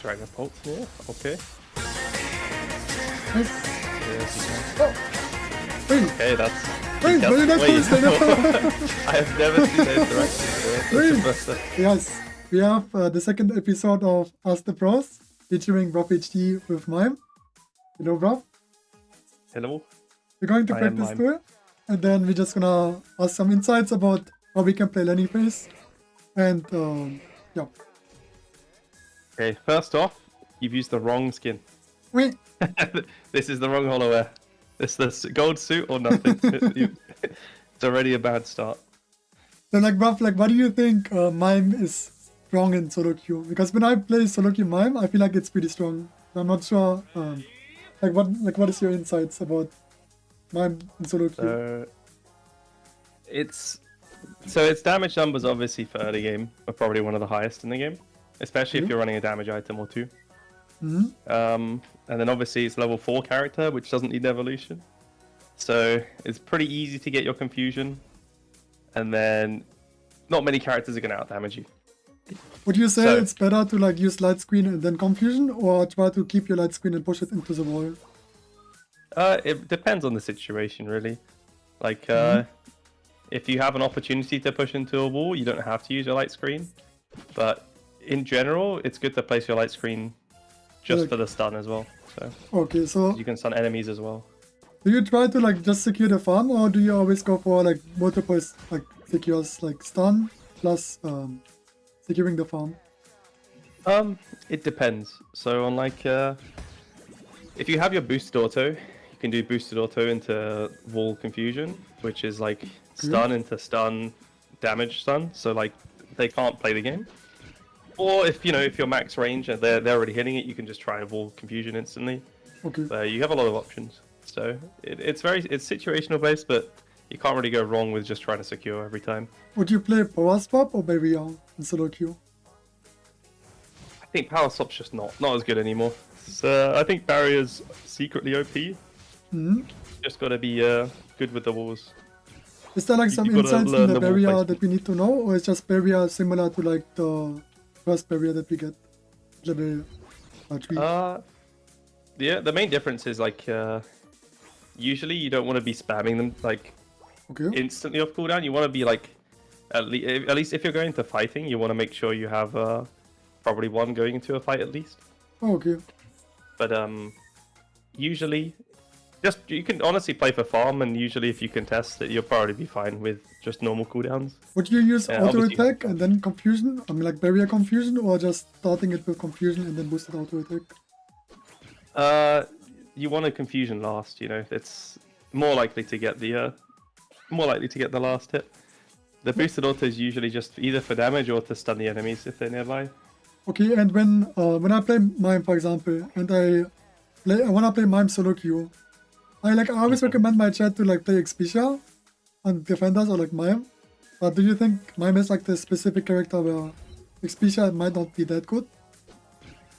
Dragon Pulse, yeah, okay. Nice. Yes, Oh. Wait. okay, that's... Wait, Wait, that was I have never seen that interaction, so that's the first time. Yes, we have the second episode of Ask the Pros, featuring BruvHD with Mime. Hello, Bruv. Hello? We're going to I am practice Mime. tour, and then we're just gonna ask some insights about how we can play Lenny Phase. And, yeah. Okay, first off, you've used the wrong skin. Wait, This is the wrong hollow. It's the gold suit or nothing. It's already a bad start. so like, Bruv, like, what do you think Mime is strong in SoloQ? Because when I play SoloQ Mime, I feel like it's pretty strong. I'm not sure, what is your insights about Mime in SoloQ? Its damage numbers obviously for early game are probably one of the highest in the game, especially if you're running a damage item or two. And then obviously it's level 4 character, which doesn't need evolution. So it's pretty easy to get your confusion. And then not many characters are going to outdamage you. Would you say it's better to like use light screen and then confusion, or try to keep your light screen and push it into the wall? It depends on the situation, really. Like, if you have an opportunity to push into a wall, you don't have to use your light screen. But in general, it's good to place your light screen just for the stun as well. So okay, so you can stun enemies as well. do you try to like just secure the farm, or do you always go for like multiple like secures, like stun plus securing the farm? It depends. So on like, if you have your boosted auto, you can do boosted auto into wall confusion, which is like stun into stun, damage stun. So like they can't play the game. Or if you're max range and they're already hitting it, you can just try and wall confusion instantly. Okay. So you have a lot of options. So it's situational based, but you can't really go wrong with just trying to secure every time. Would you play power swap or barrier in SoloQ? I think power swap's just not as good anymore. So I think barrier's secretly OP. Just gotta be good with the walls. Is there like some gotta insights learn in the the wall barrier placement. that we need to know, or is just barrier similar to like the first barrier that we get level 3? Yeah, the main difference is like usually you don't want to be spamming them like instantly off cooldown. You want to be like at least if you're going to fighting, you want to make sure you have probably one going into a fight at least. Oh, okay. But usually you can honestly play for farm, and usually if you contest it, you'll probably be fine with just normal cooldowns. Would you use auto obviously- attack and then confusion? I mean, like barrier confusion, or just starting it with confusion and then boosted auto attack? You want a confusion last. It's more likely to get the last hit. The boosted auto is usually just either for damage or to stun the enemies if they're nearby. Okay, and when I play Mime, for example, and I want to play Mime SoloQ, I always recommend my chat to like play Expedia on defenders or like Mime. But do you think Mime is like the specific character where Expedia might not be that good?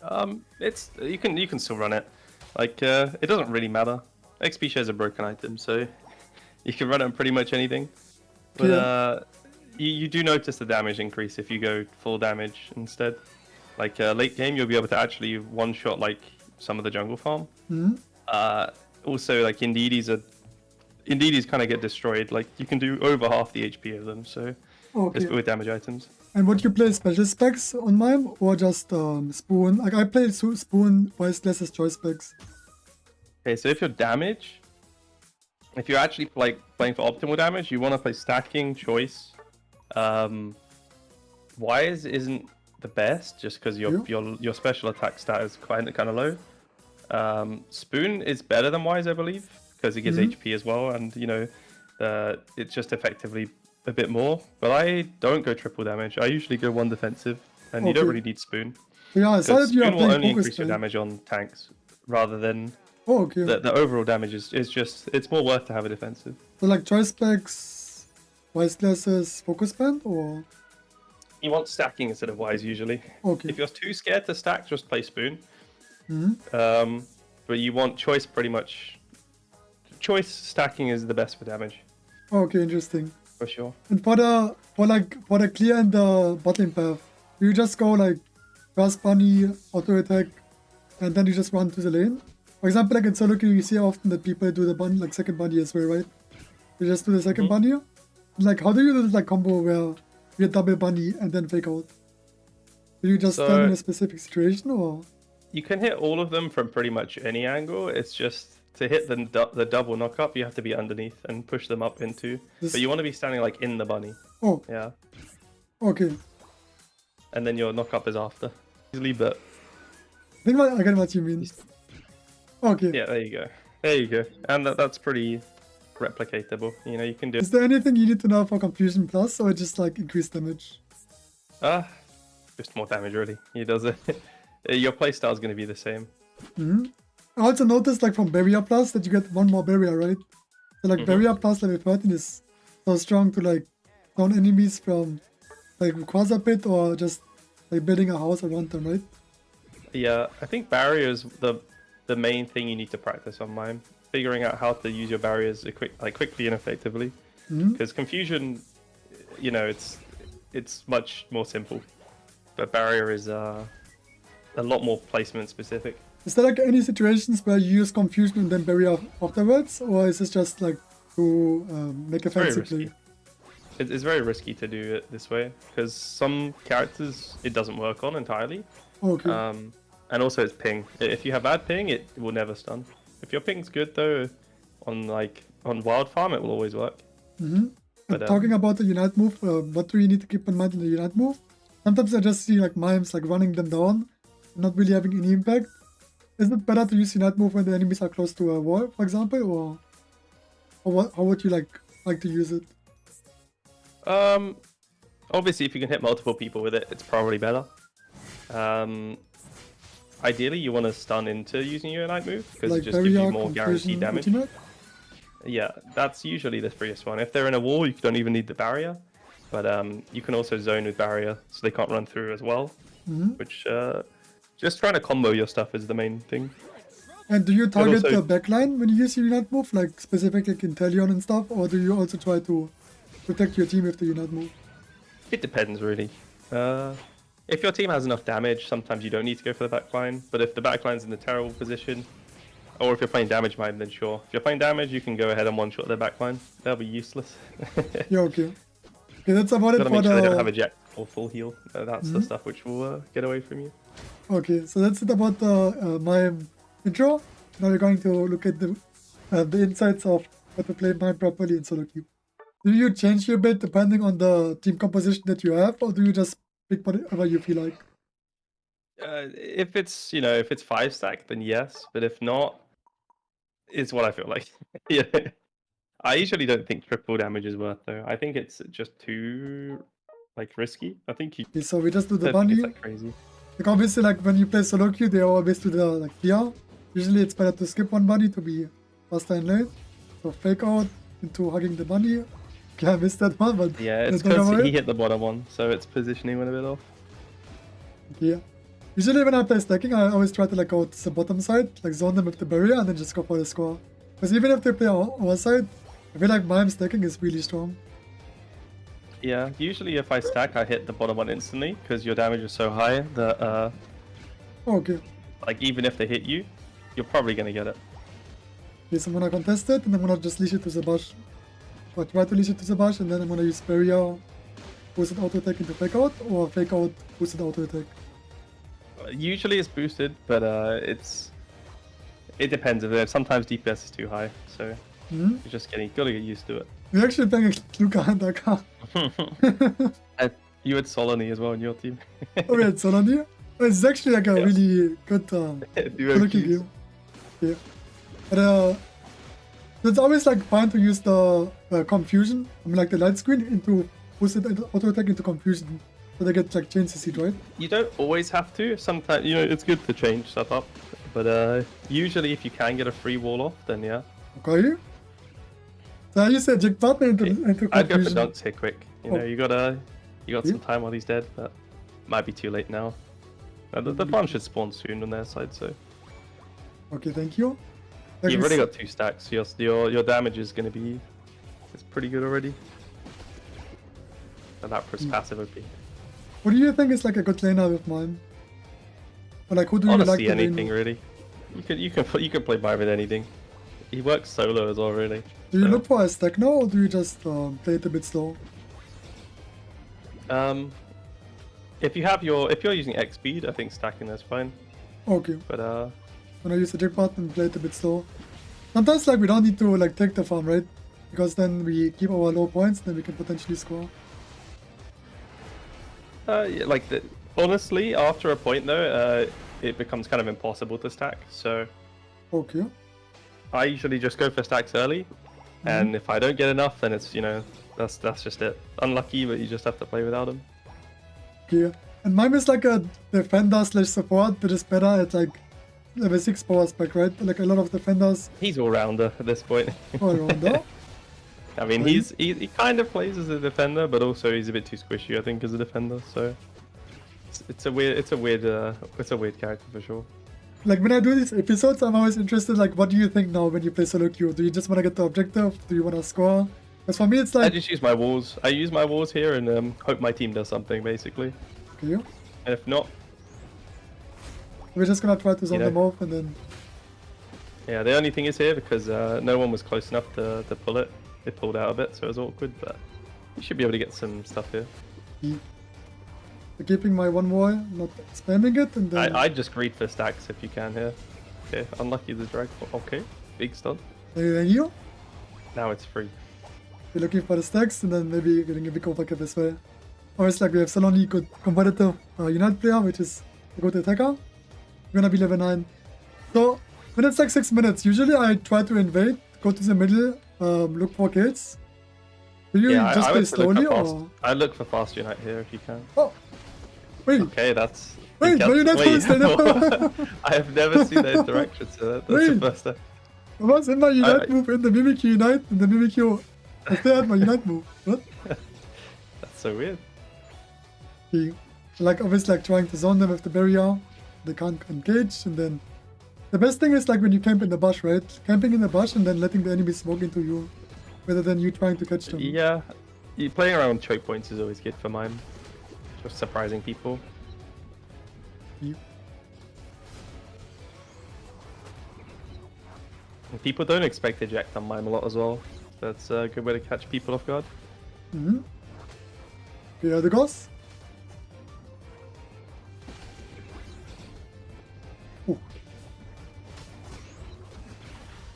You can still run it. Like it doesn't really matter. Expedia is a broken item, so you can run it on pretty much anything. But you do notice the damage increase if you go full damage instead. Like late game, you'll be able to actually one-shot like some of the jungle farm. Also, like Indeedies kind of get destroyed. Like you can do over half the HP of them, so just with damage items. And would you play special specs on Mime or just Spoon? Like I play Spoon, Vice Glasses, choice specs. Okay, so if you're damage, if you're actually like playing for optimal damage, you want to play stacking, choice. Wise isn't the best just because your special attack stat is kind of low. Spoon is better than Wise, I believe, because it gives HP as well, and it's just effectively a bit more. But I don't go triple damage. I usually go one defensive, and you don't really need Spoon. Yeah, I saw that you are Spoon will playing only focus increase your play. damage on tanks rather than okay. the overall damage is just it's more worth to have a defensive. So like choice specs, Vice Glasses, focus band, or You want stacking instead of Wise usually. okay. If you're too scared to stack, just play Spoon. But you want choice pretty much. Choice stacking is the best for damage. Okay, interesting. For sure. And for the clear and the bottling path, you just go like fast bunny, auto attack, and then you just run to the lane. For example, like in SoloQ, you see often that people do the bunny, like second bunny as well, right? You just do the second bunny. Like, how do you do this like combo where you double bunny and then fake out? Do you just stand in a specific situation, or? You can hit all of them from pretty much any angle. It's just to hit the double knock up, you have to be underneath and push them up into. But you want to be standing like in the bunny. Oh. Yeah. Okay. And then your knock up is after. Easily, but I think I get what you mean. Okay. Yeah, there you go. There you go. And that's pretty replicatable. You know, you can do. Is there anything you need to know for Confusion Plus, or just like increased damage? Just more damage, really. He does it. Your playstyle is going to be the same. I also noticed, like from Barrier Plus, that you get one more barrier, right? So like Barrier Plus level 13 is so strong to like down enemies from like Quasar Pit or just like building a house around them, right? Yeah, I think barriers the main thing you need to practice on Mime. Figuring out how to use your barriers quickly and effectively. Because confusion, you know, it's much more simple, but barrier is a lot more placement specific. Is there like any situations where you use confusion and then barrier afterwards, or is this just like to make a fancy play? It's very risky to do it this way because some characters it doesn't work on entirely. Okay. And also it's ping. If you have bad ping, it will never stun. If your ping's good though, on Wild Farm, it will always work. But, talking about the Unite move, what do you need to keep in mind in the Unite move? Sometimes I just see like Mimes like running them down, not really having any impact. Is it better to use Unite move when the enemies are close to a wall, for example, or what? How would you like to use it? Obviously, if you can hit multiple people with it, it's probably better. Ideally, you want to stun into using your Unite move because like it just gives you more guaranteed damage. Yeah, that's usually the freest one. If they're in a wall, you don't even need the barrier. But you can also zone with barrier, so they can't run through as well. Which just trying to combo your stuff is the main thing. And do you target the backline when you use your Unite move, like specifically like Inteleon and stuff, or do you also try to protect your team with the Unite move? It depends really. If your team has enough damage, sometimes you don't need to go for the backline. But if the backline's in a terrible position, or if you're playing damage Mime, then sure. If you're playing damage, you can go ahead and one-shot their backline. They'll be useless. Yeah, okay. Okay, that's about it for make sure they don't have a jet or full heal. That's the stuff which will get away from you. Okay, so that's it about Mime intro. Now we're going to look at the insights of how to play Mime properly in SoloQ. Do you change your build depending on the team composition that you have, or do you just pick whatever you feel like? If it's 5-stack, then yes. But if not, it's what I feel like. Yeah. I usually don't think triple damage is worth though. I think it's just too risky. I think you. Okay, so we just do the bunny. It's crazy. Like obviously, like when you play SoloQ, they always do the PR. Usually, it's better to skip one bunny to be faster in lane. So fake out into hugging the bunny. Okay, I missed that one, but yeah, it's because he hit the bottom one, so its positioning went a bit off. Yeah. Usually when I play stacking, I always try to go to the bottom side, zone them with the barrier, and then just go for the score. Because even if they play our side, I feel like Mime stacking is really strong. Yeah, usually if I stack, I hit the bottom one instantly, because your damage is so high that, okay. Even if they hit you, you're probably going to get it. Okay, so I'm going to contest it, and I'm going to just leash it to the bush. Or try to leash it to the bush, and then I'm going to use barrier, boosted auto attack into fake out, or fake out, boosted auto attack. Usually it's boosted, but it depends. Sometimes DPS is too high, so you're just gotta get used to it. We're actually playing a Luca and Daka. You had SoloQ as well in your team. Oh, we had SoloQ? It's actually a really good looking game. Yeah. But it's always fine to use the confusion, the light screen into boosted auto attack into confusion. So they get chain CC, right? You don't always have to. Sometimes, it's good to change stuff up. But usually if you can get a free wall off, then yeah. Okay. So you said Jig partner into confusion. I'd go for dunks here quick. You got some time while he's dead, but might be too late now. The farm should spawn soon on their side, so. Okay, thank you. You've already got 2 stacks. Your damage is gonna be pretty good already. And that passive OP. What do you think is a good laner with Mime? Or like, who do you like Honestly, to anything lane? really. You can play Mime with anything. He works solo as well, really. Do you so, look for a stack now, or do you just play it a bit slow? If you're using X speed, I think stacking is fine. Okay. But When I use the jackpot and play it a bit slow. Sometimes like we don't need to like take the farm, right? Because then we keep our low points, then we can potentially score. yeah, honestly, after a point though, it becomes kind of impossible to stack. So Okay. I usually just go for stacks early, and if I don't get enough, then it's that's just it. Unlucky, but you just have to play without him. Okay. And Mime is like a defender slash support, but is better at like level 6 power spec, right? Like a lot of defenders He's all rounder at this point. all around there. I mean, he kind of plays as a defender, but also he's a bit too squishy, I think, as a defender. So it's a weird character for sure. Like when I do these episodes, I'm always interested. Like, what do you think now when you play SoloQ? Do you just want to get the objective? Do you want to score? Because for me, it's I like just use my walls. I use my walls here and hope my team does something, basically. okay, And if not, we're just gonna try to zone know. them off, and then yeah, the only thing is here because no one was close enough to pull it. They pulled out a bit, so it was awkward. But you should be able to get some stuff here. keeping my one wall, not spamming it, and then I just greed for stacks if you can here. Okay, unlucky the drag. Okay, big stun. then you. Now it's free. We're looking for the stacks, and then maybe getting a big overkill as well. Or it's like we have SoloQ good competitive Unite player, which is a good attacker. We're gonna be level 9. So when it's like 6 minutes, usually I try to invade, go to the middle, look for kills. Do you Yeah, just I play would slowly look for fast. or? I look for fast unite here if you can. Oh, wait, Okay, that's. wait, you no Unite wait, first. No. I have never seen that interaction, so that's Wait. the first time. I was in my Unite I- move in the Mimikyu Unite, and the Mimikyu. I still had my Unite move. What? That's so weird. Okay. Like obviously like trying to zone them with the barrier. They can't engage, and then the best thing is like when you camp in the bush, right? Camping in the bush and then letting the enemy smoke into you, rather than you trying to catch them. Yeah, playing around choke points is always good for mine. Just surprising people. Yeah. And people don't expect eject on mime a lot as well. That's a good way to catch people off guard. Mm-hmm. Yeah, the ghost. Ooh.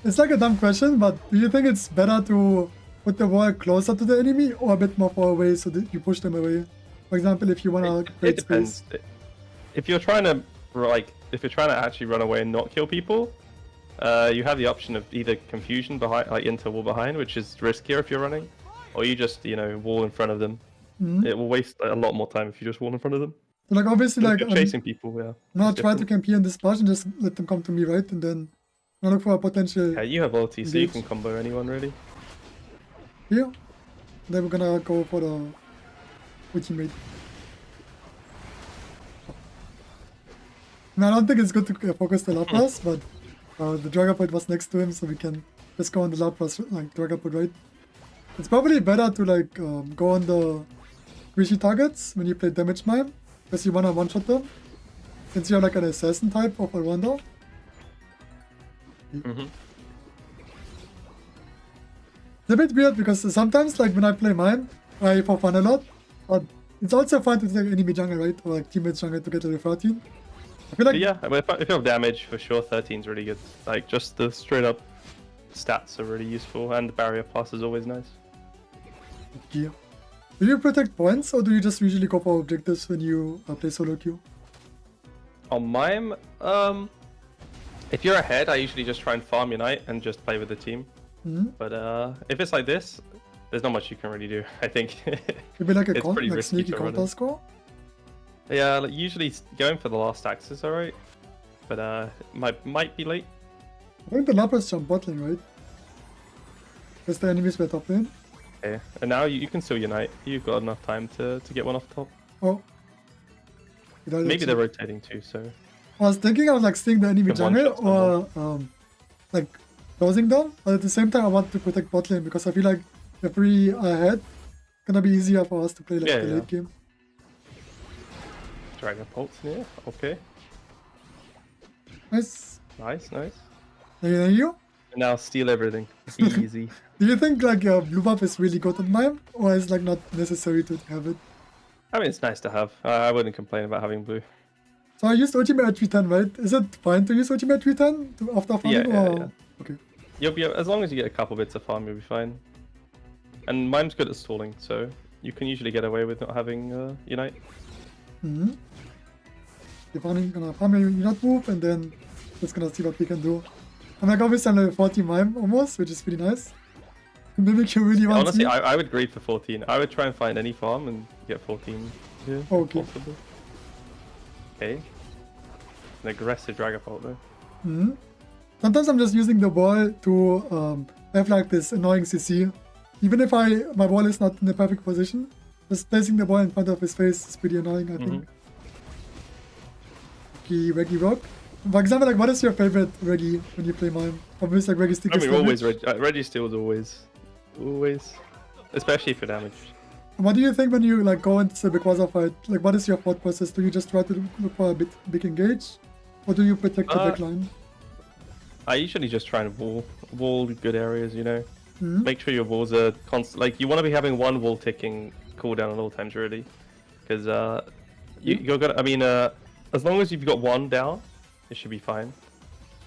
It's like a dumb question, but do you think it's better to put the wall closer to the enemy or a bit more far away so that you push them away? For example, if you want to It create depends. space. If you're trying to actually run away and not kill people, you have the option of either confusion behind, like into wall behind, which is riskier if you're running, or you just wall in front of them. Mm-hmm. It will waste a lot more time if you just wall in front of them. So like obviously If like you're chasing people, yeah. now it's try to different. camp here in this bush and just let them come to me, right? And then now look for a potential Yeah, you have ulti, so you engage. can combo anyone really. here. Then we're gonna go for the ultimate. Now, I don't think it's good to focus the Lapras, but the Dragapult was next to him, so we can just go on the Lapras, like Dragapult, right? It's probably better to like go on the squishy targets when you play damage mime, because you wanna one-shot them, since you're like an assassin type of all-rounder. Mm-hmm. It's a bit weird because sometimes, like when I play mime, I for fun a lot, but it's also fun to take enemy jungle, right? Or like teammate jungle to get to the 13. I feel like Yeah, if you have damage, for sure, 13's really good. Like, just the straight up stats are really useful, and the barrier plus is always nice. gear. Do you protect points or do you just usually go for objectives when you play SoloQ? On Mime, if you're ahead, I usually just try and farm Unite and just play with the team. Mm-hmm. But if it's like this, there's not much you can really do, I think. Maybe like a It's pretty like risky sneaky to run counter it. score? Yeah, like usually going for the last stacks is alright. But might be late. I think the Lapras jump bot lane, right? Because the enemies were top lane. Okay. And now you can still Unite. You've got enough time to get one off top. Oh. Did I Maybe actually- they're rotating too, so... I was thinking of like staying the enemy Can jungle one-shot or like closing them, but at the same time I want to protect bot lane because I feel like if we are ahead, gonna be easier for us to play like Yeah, the yeah. late game. Dragon Pulse, yeah, okay. Nice. Nice, nice. Thank you. And now steal everything. Easy. Do you think like blue buff is really good on Mime, or is like not necessary to have it? I mean, it's nice to have. I wouldn't complain about having blue. So I used ultimate at 310, right? Is it fine to use ultimate at 310 after farming? Yeah. Okay. You'll be as long as you get a couple bits of farm, you'll be fine. And Mime's good at stalling, so you can usually get away with not having Unite. We're gonna farm a Unite move, and then just gonna see what we can do. I'm like obviously I'm level 40 Mime almost, which is pretty nice. Mimic you really want Honestly, me. I would greed for 14. I would try and find any farm and get 14 here. Okay. If possible. Okay. An aggressive Dragapult though. Sometimes I'm just using the ball to have like this annoying CC. Even if my ball is not in the perfect position, just placing the ball in front of his face is pretty annoying, I think. Okay, Reggie Rock. For example, like what is your favorite Reggie when you play Mime? Obviously like Reggie Stick I is mean, damage. always Reggie steals always. Especially for damage. What do you think when you like go into the Quasar fight? Like what is your thought process? Do you just try to look for a big engage? Or do you protect the backline? I usually just try and wall good areas, you know. Make sure your walls are constant. Like you want to be having one wall ticking cooldown at all times, really, because you're gonna. I mean, as long as you've got one down, it should be fine.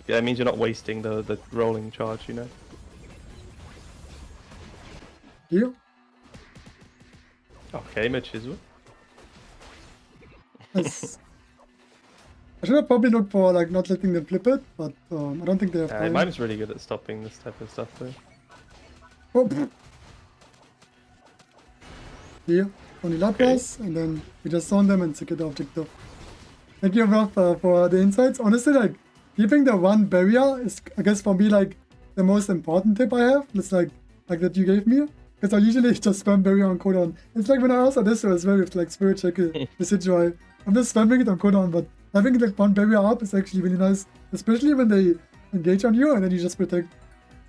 Yeah, it means you're not wasting the rolling charge, you know. You? Okay, Machiswa. Yes. I should have probably looked for like not letting them flip it, but I don't think they have time. Mine's really good at stopping this type of stuff, though. Oh. Here, only Lapras, and then we just zone them and secure the objective. Thank you, Rob, for the insights. Honestly, like, keeping the one barrier is, I guess, for me, like, the most important tip I have. It's like that you gave me. Because I usually just spam barrier on cooldown. It's like when I also this as well with, like, Spirit Shackle, Residual. I'm just spamming it on cooldown, but having, like, one barrier up is actually really nice. Especially when they engage on you and then you just protect.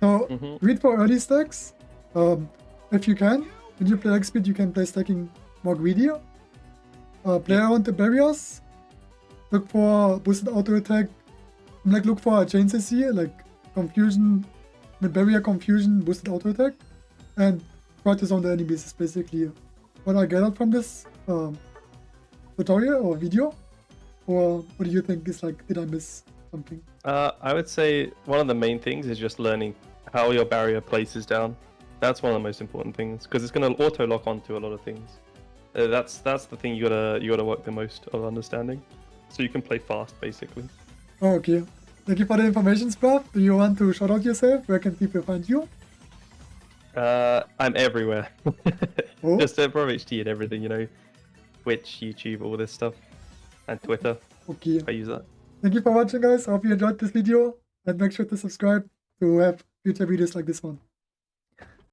So, read for early stacks. If you can. When you play X-Speed, you can play stacking more greedier. Play around the barriers. Look for boosted auto attack. Like look for a chain CC, like confusion, with barrier confusion, boosted auto attack, and try to zone the enemies is basically what I get out from this tutorial or video. Or what do you think is like, did I miss something? I would say one of the main things is just learning how your barrier places down. That's one of the most important things because it's going to auto lock onto a lot of things. That's the thing you gotta work the most of understanding, so you can play fast basically. Oh, okay. Thank you for the information, Bruv. Do you want to shout out yourself? Where can people find you? I'm everywhere. Oh. Just at BruvHD and everything, you know, Twitch, YouTube, all this stuff, and Twitter. Okay. I use that. Thank you for watching, guys. I hope you enjoyed this video, and make sure to subscribe to have future videos like this one.